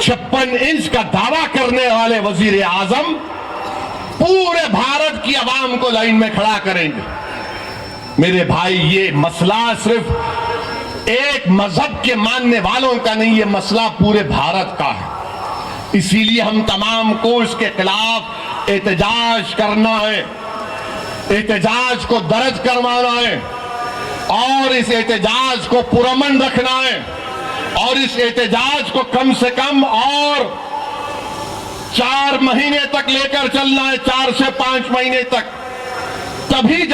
56 inch का दावा करने वाले वजीर आजम पूरे भारत की आवाम को लाइन में खड़ा करेंगे। मेरे भाई, ये मसला सिर्फ एक मजहब के मानने वालों का नहीं, ये मसला पूरे भारत का है। इसीलिए हम तमाम को इसके खिलाफ एहतजाज करना है, एहतजाज को दर्ज करवाना है और इस एहतजाज को पुरअमन रखना है और इस एहतजाज को कम से कम और 4 महीने तक लेकर चलना है, 4 से 5 महीने तक। तभी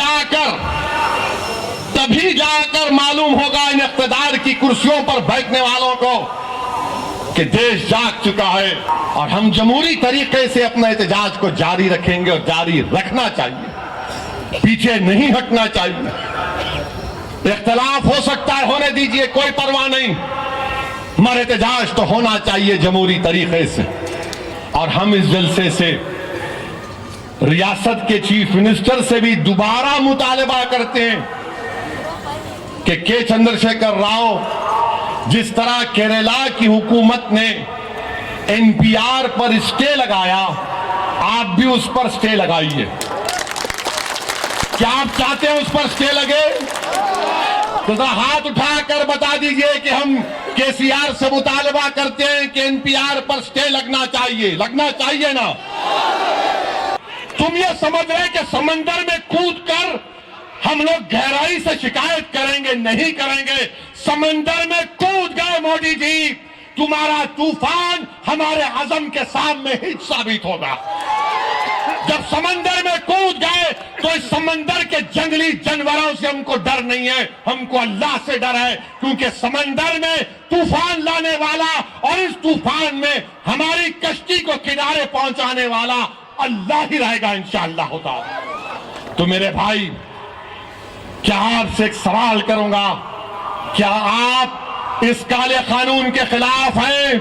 जाकर मालूम होगा इन इख्तिदार की कुर्सियों पर बैठने वालों को कि देश जाग चुका है। और हम जमहूरी तरीके से अपना एहतजाज को जारी रखेंगे और जारी रखना चाहिए, पीछे नहीं हटना चाहिए। इख्तिलाफ हो सकता है, होने दीजिए, कोई परवाह नहीं, मगर एहतजाज तो होना चाहिए जमहूरी तरीके से। और हम इस जलसे से रियासत के चीफ मिनिस्टर से भी दोबारा मुतालबा करते हैं कि के चंद्रशेखर राव, जिस तरह केरला की हुकूमत ने एनपीआर पर स्टे लगाया, आप भी उस पर स्टे लगाइए। क्या आप चाहते हैं उस पर स्टे लगे? तो जरा हाथ उठाकर बता दीजिए कि हम केसीआर से मुतालबा करते हैं कि एनपीआर पर स्टे लगना चाहिए ना? तुम ये समझ रहे कि समंदर में कूदकर हम लोग गहराई से शिकायत करेंगे? नहीं करेंगे। समंदर में कूद गए मोदी जी, तुम्हारा तूफान हमारे अज़म के सामने ही साबित होगा। जब समंदर में कूद गए तो इस समंदर के जंगली जानवरों से हमको डर नहीं है, हमको अल्लाह से डर है, क्योंकि समंदर में तूफान लाने वाला और इस तूफान में हमारी कश्ती को किनारे पहुंचाने वाला अल्लाह ही रहेगा इंशाअल्लाह ताला। तो मेरे भाई, क्या आपसे एक सवाल करूंगा, क्या आप इस काले कानून के खिलाफ हैं?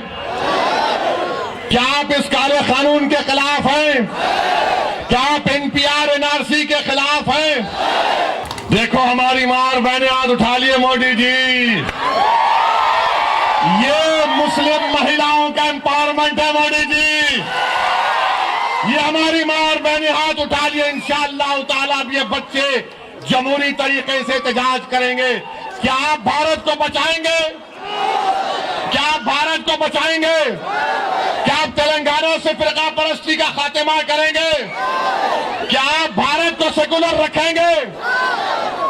क्या आप इस काले कानून के खिलाफ हैं? क्या आप एनपीआर एनआरसी के खिलाफ हैं? देखो, हमारी मां और बहनें, हाथ उठा लिए मोदी जी। ये मुस्लिम महिलाओं का एम्पावरमेंट है मोदी जी। ये हमारी मां और बहनें हाथ उठा लिए। इंशाअल्लाह ताला ये बच्चे जमहूरी तरीके से एहतजाज करेंगे। क्या आप भारत को बचाएंगे? क्या आप भारत को बचाएंगे? क्या आप तेलंगाना से फिरका परस्ती का खात्मा करेंगे? क्या आप भारत को सेकुलर रखेंगे?